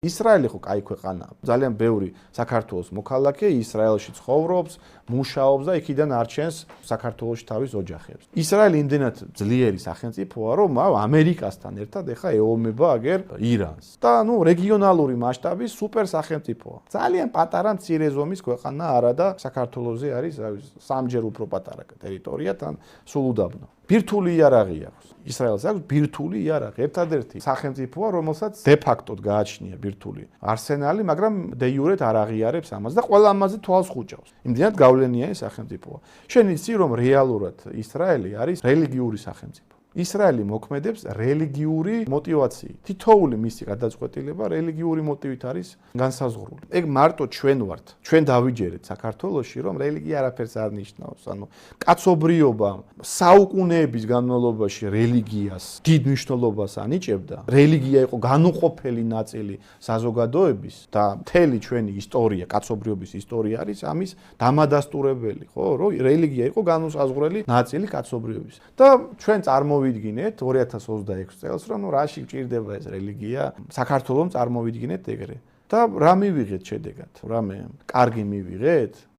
ისრაელი ხო კაი ქვეყანაა. ძალიან ბევრი საქართველოს მოქალაქე ისრაელში ცხოვრობს, მუშაობს და იქიდან არჩენს საქართველოში თავის ოჯახებს. ისრაელი იმდენად ძლიერი სახელმწიფოა, რომ ამერიკასთან ერთად ეხა ეომება აგერ ირანს. და რეგიონალური მასშტაბის სუპერ სახელმწიფოა. ძალიან პატარა მცირე ზომის ქვეყანა არა და საქართველოზე არის სამჯერ უფრო პატარა ტერიტორია თან სულ უდაბნო. ბირთვული იარაღი აქვს. ისრაელს აქვს ბირთვული იარაღი. ერთადერთი სახელმწიფოა, რომელსაც დე-ფაქტოდ გააჩნია ბირთვული არსენალი, მაგრამ დე-იურეთ არ აღიარებს ამას და ყველა ამაზე თვალს ხუჭავს. იმდენად გავლენიანი სახელმწიფოა. შენ იცი, რომ რეალურად ისრაელი არის რელიგიური სახელმწიფო. ისრაელი მოქმედებს რელიგიური მოტივაციით. თითოეული მისი გადაწყვეტილება რელიგიური მოტივით არის განსაზღვრული. ეგ მარტო ჩვენ ვართ. ჩვენ დავიჯერეთ საქართველოში, რომ რელიგია არაფერს არ ნიშნავს. კაცობრიობა საუკუნეების განმავლობაში რელიგიას დიდ მნიშვნელობას ანიჭებდა. რელიგია იყო განუყოფელი ნაწილი საზოგადოების და მთელი ჩვენი ისტორია, კაცობრიობის ისტორია არის ამის დამადასტურებელი, ხო? რომ რელიგია იყო განუსაზღვრელი ნაწილი კაცობრიობის. და ჩვენ ვიდგინეთ 2026 წელს, რომ რაში გჭირდება ეს რელიგია, საქართველოს წარმოვიდგინეთ ეგრე. და რა მივიღეთ შედეგად? რამე კარგი მივიღეთ?